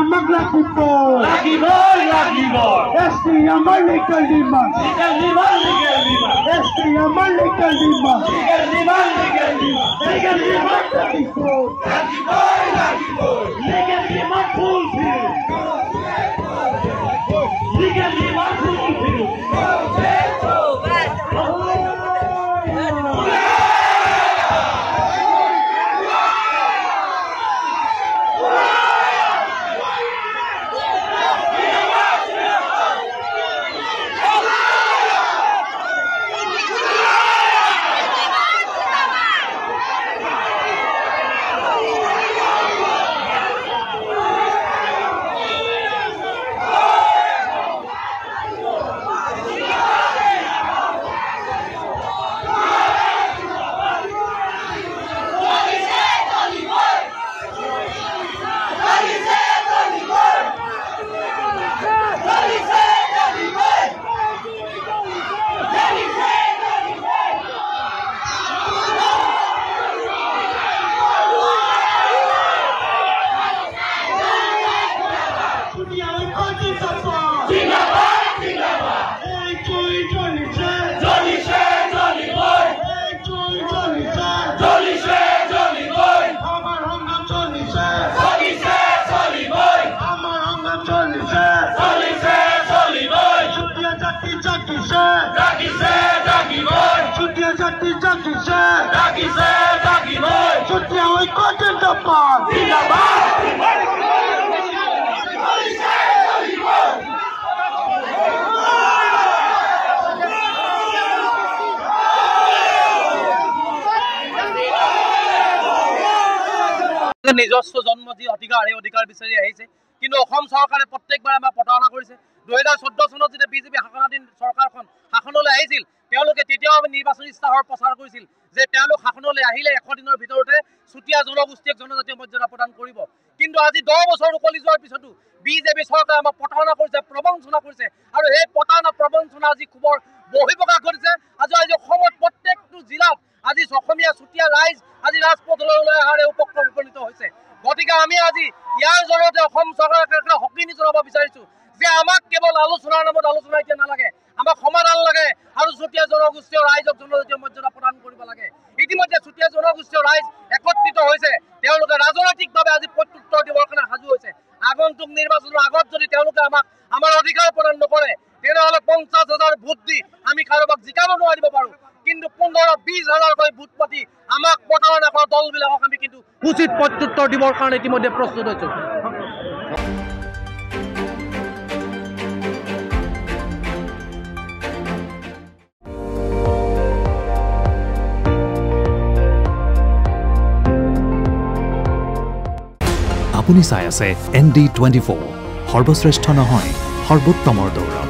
আমাক লাগিব এসটি আমাৰ লিগেল ডিমান্ড এসটি আমাৰ legal demand legal demand legal demand fulfil legal demand fulfil নিজস্ব জন্ম যি অধিকাৰ এই অধিকাৰ বিচাৰি আহিছে কিন্তু অসম চৰকাৰে প্ৰত্যেকবাৰে আমাক প্ৰতাৰণা কৰিছে 2014 চনত যেতিয়া বিজেপি শাসনাধীন চৰকাৰখন শাসনলৈ আহিছিল তেওঁলোকে তেতিয়াও নিৰ্বাচনী ইস্তাহাৰ প্ৰচাৰ কৰিছিল যে তেওঁলোক শাসনলৈ আহিলে 100 দিনৰ ভিতৰতে চুতীয়া জনগোষ্ঠীক জনজাতীয় মৰ্যাদা প্ৰদান কৰিব কিন্তু আজি 10 বছৰ উকলি যোৱাৰ পিছতো বিজেপি চৰকাৰে আমাক প্ৰতাৰণা কৰিছে প্ৰবঞ্চনা কৰিছে আৰু এই প্ৰতাৰণা প্ৰবঞ্চনা আজি খুবৰ বহিপ্ৰকাশ কৰিছে আজি অসমত প্ৰত্যেকটো জিলাত আজি অসমীয়া চুতীয়া ৰাইজ আজি ৰাজপথলৈ ওলাই অহাৰ উপক্ৰম উপনীত হৈছে গতিকে আমি আজি ইয়াৰ জৰিয়তে অসম চৰকাৰক সকিনি জনাব বিচাৰিছো যে আমাক কেৱল আলোচনাৰ নামত আলোচনা এতিয়া নালাগে আমাক সমাধান লাগে আৰু চুতীয়া জনগোষ্ঠীয় ৰাইজক জনজাতীয় মৰ্যাদা প্ৰদান কৰিব লাগে ইতিমধ্যে চুতীয়া জনগোষ্ঠীয় ৰাইজ একত্ৰিত হৈছে তেওঁলোকে ৰাজনৈতিকভাৱে আজি প্ৰত্যুত্তৰ দিবৰ কাৰণে সাজু হৈছে আগন্তুক নিৰ্বাচনৰ আগত যদি তেওঁলোকে আমাক আমাৰ অধিকাৰ প্ৰদান নকৰে তেনেহ'লে 50,000 ভোট দি আমি কাৰোবাক জিকাব নোৱাৰিব পাৰোঁ কিন্তু 15-20 হাজাৰকৈ ভোট পাতি আমাক প্ৰতাৰণা কৰা দলবিলাকক আমি কিন্তু উচিত প্ৰত্যুত্তৰ দিবৰ কাৰণে ইতিমধ্যে প্ৰস্তুত হৈছোঁ আপুনি চাই আছে ND24 সৰ্বশ্ৰেষ্ঠ নহয় সৰ্বোত্তমৰ দৌৰ